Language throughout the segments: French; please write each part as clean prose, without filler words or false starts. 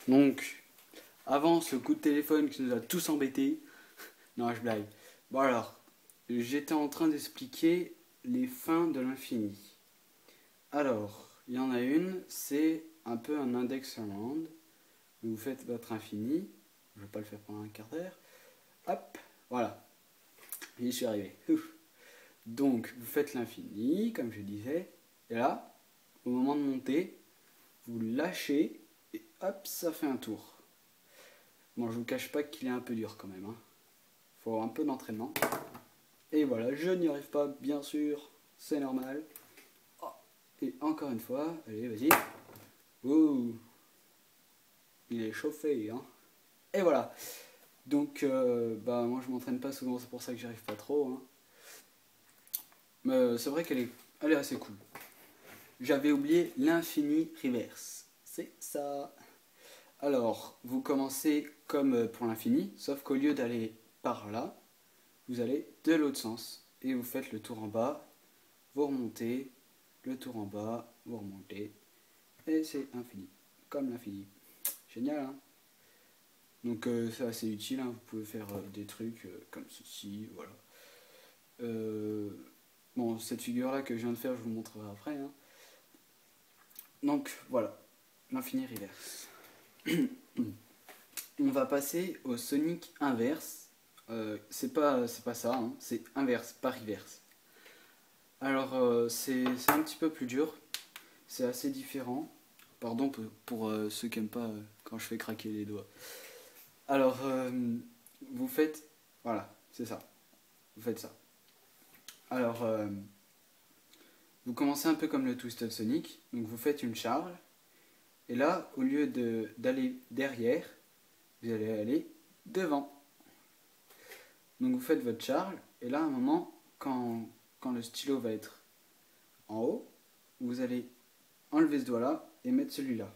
Donc, avant ce coup de téléphone qui nous a tous embêtés, non, je blague. Bon alors, j'étais en train d'expliquer les fins de l'infini. Alors, il y en a une, c'est un peu un index around. Vous faites votre infini. Je ne vais pas le faire pendant un quart d'heure. Hop, voilà. J'y suis arrivé. Ouf. Donc, vous faites l'infini, comme je disais. Et là, au moment de monter, vous lâchez et hop, ça fait un tour. Bon, je vous cache pas qu'il est un peu dur quand même. Hein. Faut un peu d'entraînement. Et voilà, je n'y arrive pas, bien sûr. C'est normal. Oh. Et encore une fois, allez, vas-y. Ouh. Il est chauffé, hein. Et voilà. Donc, bah, moi je m'entraîne pas souvent, c'est pour ça que j'y arrive pas trop. Hein. Mais c'est vrai elle est assez cool. J'avais oublié l'infini reverse. C'est ça. Alors, vous commencez comme pour l'infini, sauf qu'au lieu d'aller par là, vous allez de l'autre sens. Et vous faites le tour en bas, vous remontez, le tour en bas, vous remontez. Et c'est infini. Comme l'infini. Génial, hein. Donc c'est assez utile, hein. Vous pouvez faire des trucs comme ceci, voilà. Bon, cette figure-là que je viens de faire, je vous montrerai après. Hein. Donc voilà, l'infini reverse. On va passer au Sonic inverse. C'est pas ça, hein. C'est inverse, pas reverse. Alors c'est un petit peu plus dur, c'est assez différent. Pardon pour ceux qui n'aiment pas quand je fais craquer les doigts. Alors vous faites, voilà, c'est ça. Vous faites ça. Alors vous commencez un peu comme le Twisted Sonic, donc vous faites une charge. Et là, au lieu d'aller derrière, vous allez aller devant. Donc vous faites votre charge, et là, à un moment, quand le stylo va être en haut, vous allez enlever ce doigt-là et mettre celui-là.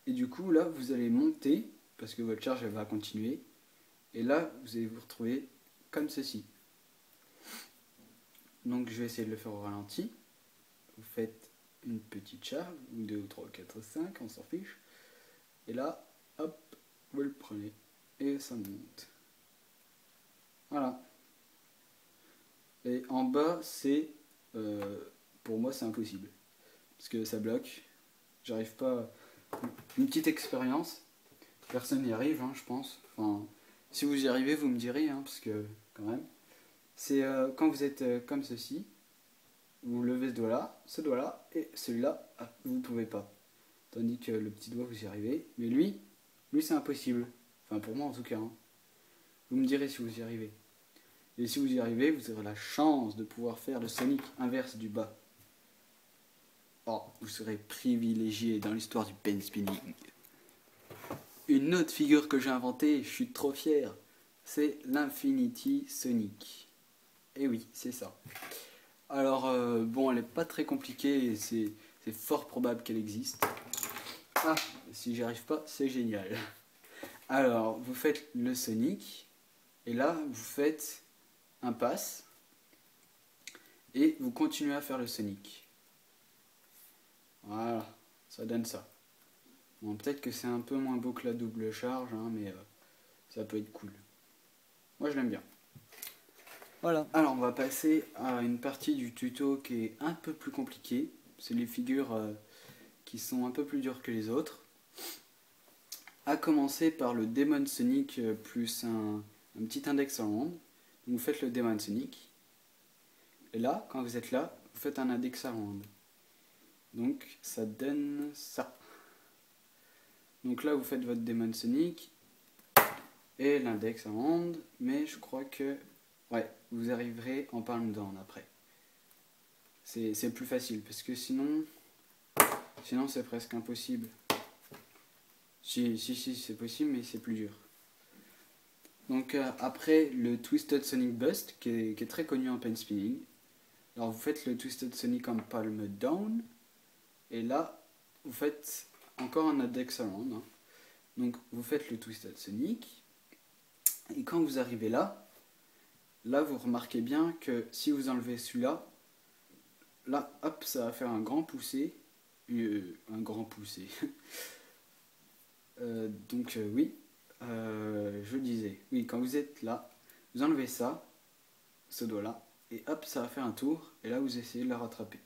Et du coup, là, vous allez monter, parce que votre charge elle va continuer, et là, vous allez vous retrouver comme ceci. Donc je vais essayer de le faire au ralenti. Vous faites une petite charge, 2, 3, 4, 5, on s'en fiche. Et là, hop, vous le prenez, et ça monte. Voilà. Et en bas, c'est... pour moi, c'est impossible. Parce que ça bloque. J'arrive pas... Une petite expérience. Personne n'y arrive, hein, je pense. Enfin, si vous y arrivez, vous me direz, hein, parce que, quand même. C'est quand vous êtes comme ceci, vous levez ce doigt-là, et celui-là, vous ne pouvez pas. Tandis que le petit doigt, vous y arrivez. Mais lui c'est impossible. Enfin, pour moi, en tout cas. Hein. Vous me direz si vous y arrivez. Et si vous y arrivez, vous aurez la chance de pouvoir faire le Sonic inverse du bas. Oh, vous serez privilégié dans l'histoire du pen spinning. Une autre figure que j'ai inventée, je suis trop fier, c'est l'Infinity Sonic. Et oui, c'est ça. Alors, bon, elle n'est pas très compliquée et c'est fort probable qu'elle existe. Ah, si j'y arrive pas, c'est génial. Alors, vous faites le Sonic, et là, vous faites un pass, et vous continuez à faire le Sonic. Voilà, ça donne ça. Bon, peut-être que c'est un peu moins beau que la double charge, hein, mais ça peut être cool. Moi, je l'aime bien. Voilà. Alors, on va passer à une partie du tuto qui est un peu plus compliquée. C'est les figures qui sont un peu plus dures que les autres. À commencer par le Demon Sonic plus un petit index around. Vous faites le Demon Sonic. Et là, quand vous êtes là, vous faites un index around. Donc, ça donne ça. Donc là, vous faites votre Demon Sonic et l'index around, mais je crois que ouais, vous arriverez en palm down après. C'est plus facile, parce que sinon c'est presque impossible. Si, c'est possible, mais c'est plus dur. Donc après, le Twisted Sonic Bust, qui est très connu en pen spinning. Alors vous faites le Twisted Sonic en palm down, et là, vous faites encore un index around. Hein. Donc vous faites le Twisted Sonic, et quand vous arrivez là, vous remarquez bien que si vous enlevez celui-là, là, hop, ça va faire un grand poussé. Un grand poussé. Oui, je disais, oui, quand vous êtes là, vous enlevez ça, ce doigt-là, et hop, ça va faire un tour, et là vous essayez de la rattraper.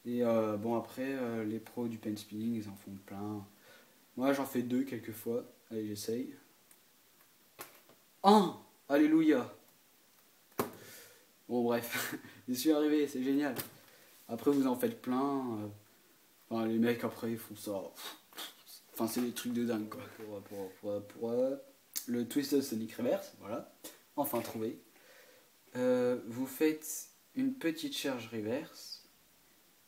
Et bon, après, les pros du pen spinning, ils en font plein. Moi, j'en fais 2 quelquefois. Allez, j'essaye. Un! Alléluia! Bon, bref, j'y suis arrivé, c'est génial. Après, vous en faites plein. Enfin, les mecs, après, ils font ça. Enfin, c'est des trucs de dingue, quoi. Pour le Twisted Sonic Reverse, voilà. Enfin trouvé. Vous faites une petite charge reverse.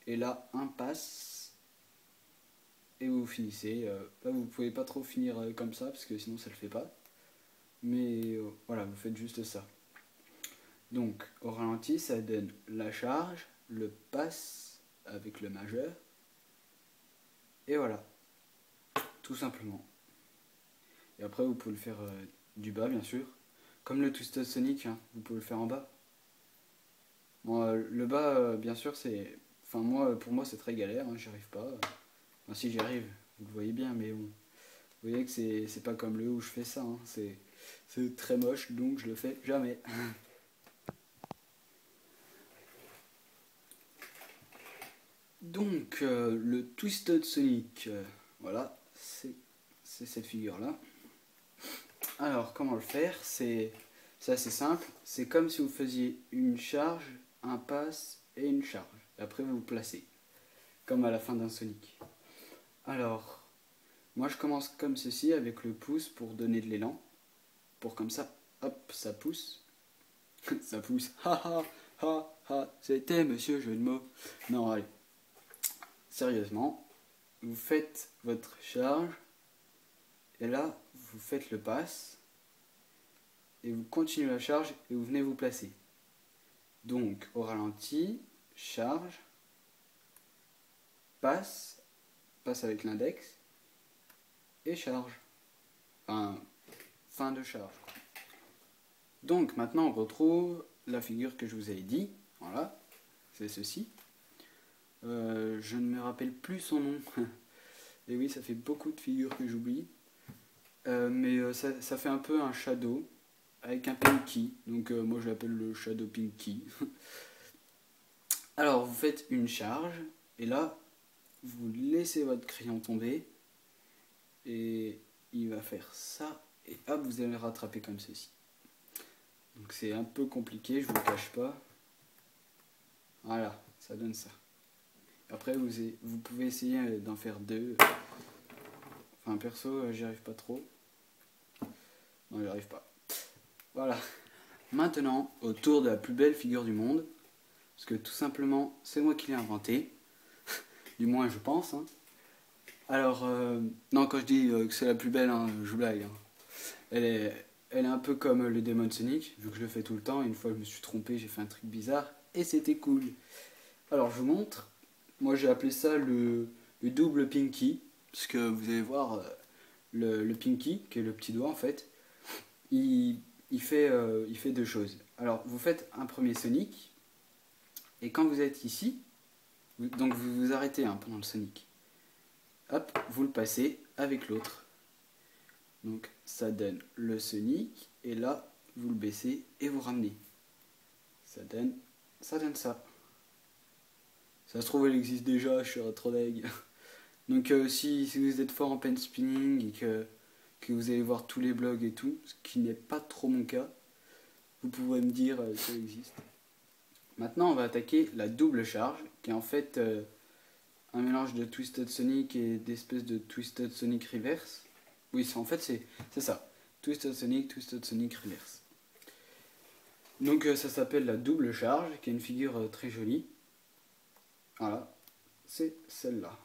Et là, un pass. Et vous finissez. Là, vous pouvez pas trop finir comme ça, parce que sinon, ça le fait pas. Mais voilà, vous faites juste ça. Donc, au ralenti, ça donne la charge, le pass avec le majeur. Et voilà. Tout simplement. Et après, vous pouvez le faire du bas, bien sûr. Comme le Twisted Sonic, hein, vous pouvez le faire en bas. Bon, le bas, bien sûr, c'est... Enfin, moi, pour moi, c'est très galère, hein, j'y arrive pas. Enfin, si j'y arrive, vous le voyez bien, mais bon. Vous voyez que c'est pas comme le où je fais ça, hein. C'est très moche, donc je le fais jamais. Donc, le Twisted Sonic, voilà, c'est cette figure-là. Alors, comment le faire? C'est assez simple. C'est comme si vous faisiez une charge, un pass et une charge. Et après, vous vous placez, comme à la fin d'un Sonic. Alors, moi, je commence comme ceci, avec le pouce pour donner de l'élan. Pour comme ça, hop, ça pousse. Ça pousse. Ha ha ha ha. C'était monsieur jeu de mots. Non, allez. Sérieusement, vous faites votre charge. Et là, vous faites le pass. Et vous continuez la charge et vous venez vous placer. Donc, au ralenti, charge, passe avec l'index, et charge. Enfin, fin de charge. Donc, maintenant, on retrouve la figure que je vous avais dit. Voilà, c'est ceci. Je ne me rappelle plus son nom. Et oui, ça fait beaucoup de figures que j'oublie. Mais ça fait un peu un shadow avec un pinky. Donc, moi, je l'appelle le shadow pinky. Alors, vous faites une charge, et là, vous laissez votre crayon tomber, et il va faire ça, et hop, vous allez le rattraper comme ceci. Donc c'est un peu compliqué, je vous le cache pas. Voilà, ça donne ça. Après, vous pouvez essayer d'en faire 2. Enfin, perso, j'y arrive pas trop. Non, j'y arrive pas. Voilà. Maintenant, au tour de la plus belle figure du monde. Parce que tout simplement, c'est moi qui l'ai inventé. Du moins, je pense. Hein. Alors, non, quand je dis que c'est la plus belle, hein, je blague. Hein. Elle est un peu comme le Demon Sonic, vu que je le fais tout le temps. Une fois, je me suis trompé, j'ai fait un truc bizarre. Et c'était cool. Alors, je vous montre. Moi, j'ai appelé ça le double Pinky. Parce que vous allez voir, le Pinky, qui est le petit doigt en fait, il fait 2 choses. Alors, vous faites un premier Sonic. Et quand vous êtes ici, donc vous vous arrêtez hein, pendant le Sonic. Hop, vous le passez avec l'autre. Donc ça donne le Sonic, et là, vous le baissez et vous ramenez. Ça donne ça. Ça se trouve, elle existe déjà, je suis trop deg. Donc si vous êtes fort en pen spinning et que vous allez voir tous les blogs et tout, ce qui n'est pas trop mon cas, vous pourrez me dire ça existe. Maintenant, on va attaquer la double charge, qui est en fait un mélange de Twisted Sonic et d'espèces de Twisted Sonic Reverse. Oui, en fait, c'est ça. Twisted Sonic Reverse. Donc ça s'appelle la double charge, qui est une figure très jolie. Voilà, c'est celle-là.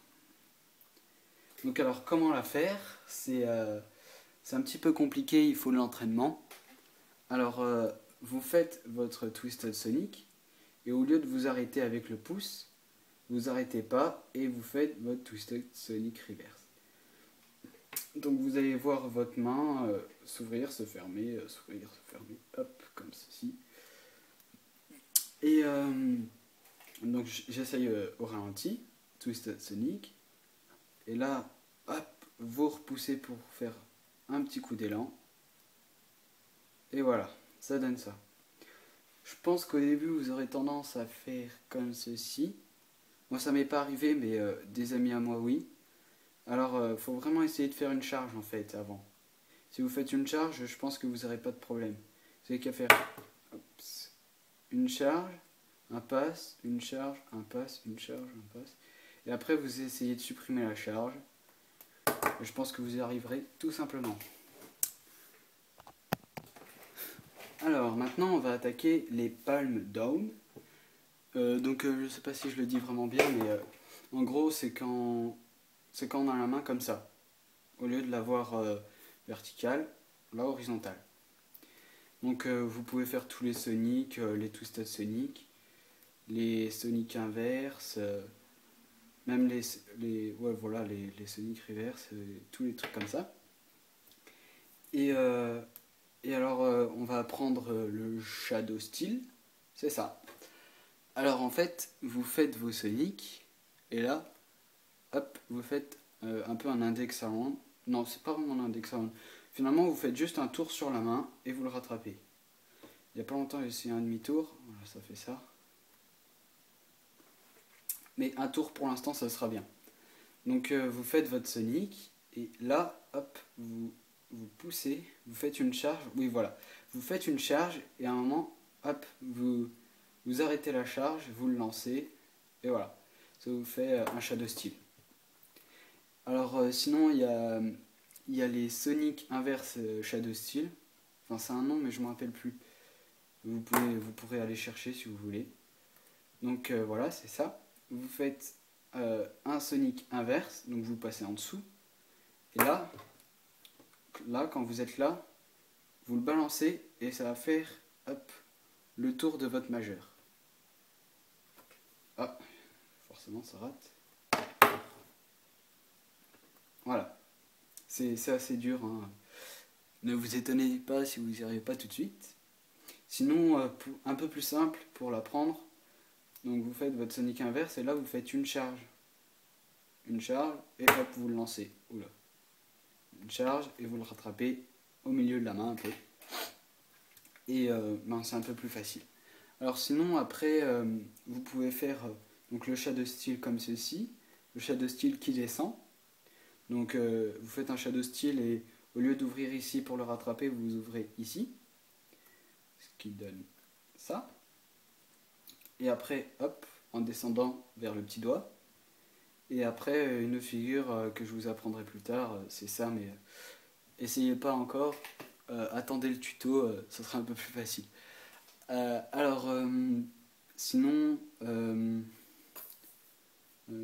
Donc alors, comment la faire? C'est un petit peu compliqué, il faut de l'entraînement. Alors, vous faites votre Twisted Sonic, et au lieu de vous arrêter avec le pouce, vous arrêtez pas et vous faites votre Twisted Sonic Reverse. Donc vous allez voir votre main s'ouvrir, se fermer, hop, comme ceci. Et donc j'essaye au ralenti, Twisted Sonic, et là, hop, vous repoussez pour faire un petit coup d'élan. Et voilà, ça donne ça. Je pense qu'au début, vous aurez tendance à faire comme ceci. Moi, ça m'est pas arrivé, mais des amis à moi, oui. Alors, faut vraiment essayer de faire une charge, en fait, avant. Si vous faites une charge, je pense que vous n'aurez pas de problème. Vous n'avez qu'à faire une charge, un passe, une charge, un passe, une charge, un passe. Et après, vous essayez de supprimer la charge. Et je pense que vous y arriverez tout simplement. Alors, maintenant, on va attaquer les palm down. Je sais pas si je le dis vraiment bien, mais en gros, c'est quand on a la main comme ça. Au lieu de l'avoir verticale, là horizontale. Donc vous pouvez faire tous les Sonic, les Twisted Sonic, les Sonic inverses, même les Sonic reverse, tous les trucs comme ça. Et alors on va apprendre le Shadow Steel, c'est ça. Alors en fait, vous faites vos Sonic, et là, hop, vous faites un peu un index around. Non, c'est pas vraiment un index around. Finalement, vous faites juste un tour sur la main et vous le rattrapez. Il n'y a pas longtemps, j'ai essayé un demi-tour. Voilà, ça fait ça. Mais un tour pour l'instant, ça sera bien. Donc vous faites votre Sonic. Et là, hop, vous poussez. Vous faites une charge. Oui, voilà. Vous faites une charge et à un moment, hop, vous arrêtez la charge. Vous le lancez. Et voilà. Ça vous fait un Shadow Steel. Alors sinon, il y a les Sonic inverse Shadow Steel. Enfin, c'est un nom, mais je ne me rappelle plus. Vous pourrez aller chercher si vous voulez. Donc voilà, c'est ça. Vous faites un Sonic inverse, donc vous passez en dessous. Et là, quand vous êtes là, vous le balancez et ça va faire hop, le tour de votre majeur. Ah, forcément ça rate. Voilà. C'est assez dur, hein. Ne vous étonnez pas si vous n'y arrivez pas tout de suite. Sinon, un peu plus simple pour l'apprendre, donc vous faites votre Sonic inverse et là vous faites une charge. Une charge et hop, vous le lancez. Oula. Une charge et vous le rattrapez au milieu de la main un peu. Et c'est un peu plus facile. Alors sinon, après, vous pouvez faire donc le Shadow Steel comme ceci. Le Shadow Steel qui descend. Donc vous faites un Shadow Steel et au lieu d'ouvrir ici pour le rattraper, vous ouvrez ici. Ce qui donne ça. Et après, hop, en descendant vers le petit doigt. Et après, une figure que je vous apprendrai plus tard, c'est ça, mais essayez pas encore. Attendez le tuto, ça sera un peu plus facile. Sinon,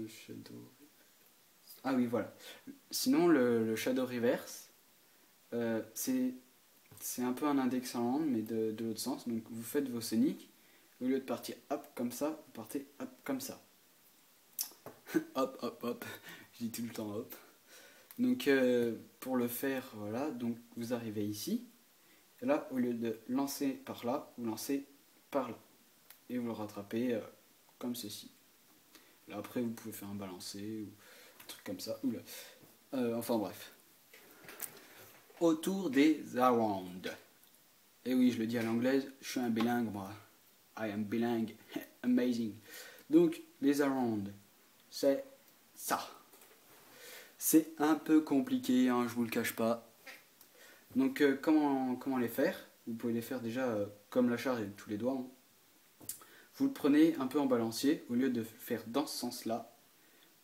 Shadow... Ah oui, voilà. Sinon, le Shadow Reverse, c'est un peu un index en hand, mais de l'autre sens. Donc vous faites vos Sonic, au lieu de partir hop comme ça, vous partez hop comme ça. Hop, hop, hop. Je dis tout le temps hop. Donc pour le faire, voilà, donc vous arrivez ici. Et là, au lieu de lancer par là, vous lancez par là. Et vous le rattrapez comme ceci. Là, après, vous pouvez faire un balancé ou un truc comme ça. Oula. Enfin bref. Autour des around. Et oui, je le dis à l'anglaise, je suis un bilingue, moi. I am bilingue. Amazing. Donc, les around, c'est ça. C'est un peu compliqué, hein, je vous le cache pas. Donc, comment les faire? Vous pouvez les faire déjà comme la charge avec tous les doigts. Hein. Vous le prenez un peu en balancier, au lieu de faire dans ce sens-là,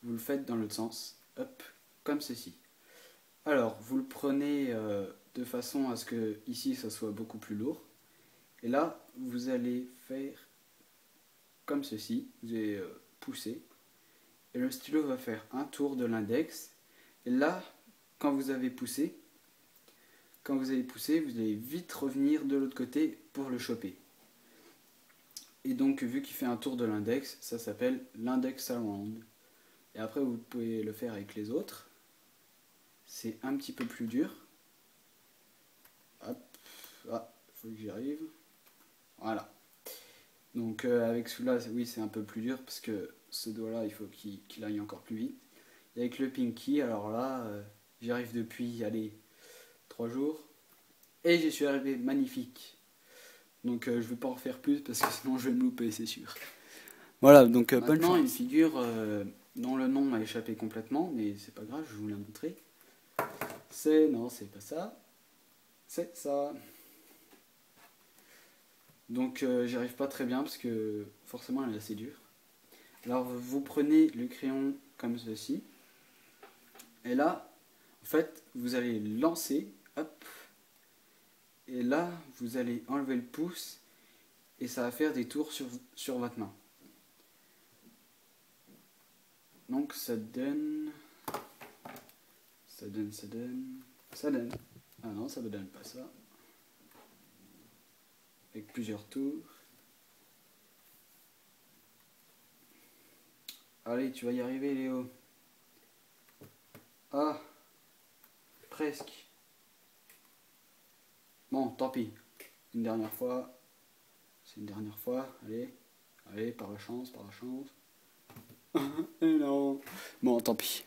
vous le faites dans l'autre sens, hop, comme ceci. Alors, vous le prenez de façon à ce que ici, ça soit beaucoup plus lourd. Et là, vous allez faire comme ceci, vous allez pousser. Et le stylo va faire un tour de l'index. Et là, quand vous allez pousser, vous allez vite revenir de l'autre côté pour le choper. Et donc, vu qu'il fait un tour de l'index, ça s'appelle l'index around. Et après, vous pouvez le faire avec les autres. C'est un petit peu plus dur. Hop, ah, faut que j'y arrive. Voilà. Donc, avec celui-là, oui, c'est un peu plus dur parce que ce doigt-là, il faut qu'il aille encore plus vite. Et avec le pinky, alors là, J'y arrive depuis, allez, 3 jours. Et j'y suis arrivé, magnifique. Donc je vais pas en faire plus parce que sinon je vais me louper, c'est sûr. Voilà, donc bonne chance. Une figure dont le nom m'a échappé complètement, mais c'est pas grave, je vais vous la montrer. Non, c'est pas ça. C'est ça. Donc j'y arrive pas très bien parce que forcément elle est assez dure. Alors vous prenez le crayon comme ceci. Et là, en fait, vous allez lancer, hop. Et là, vous allez enlever le pouce et ça va faire des tours sur votre main. Donc ça donne. Ah non, ça ne donne pas ça. Avec plusieurs tours. Allez, tu vas y arriver, Léo. Ah, presque. Bon, tant pis. Une dernière fois. C'est une dernière fois. Allez, par la chance. Et non. Bon, tant pis.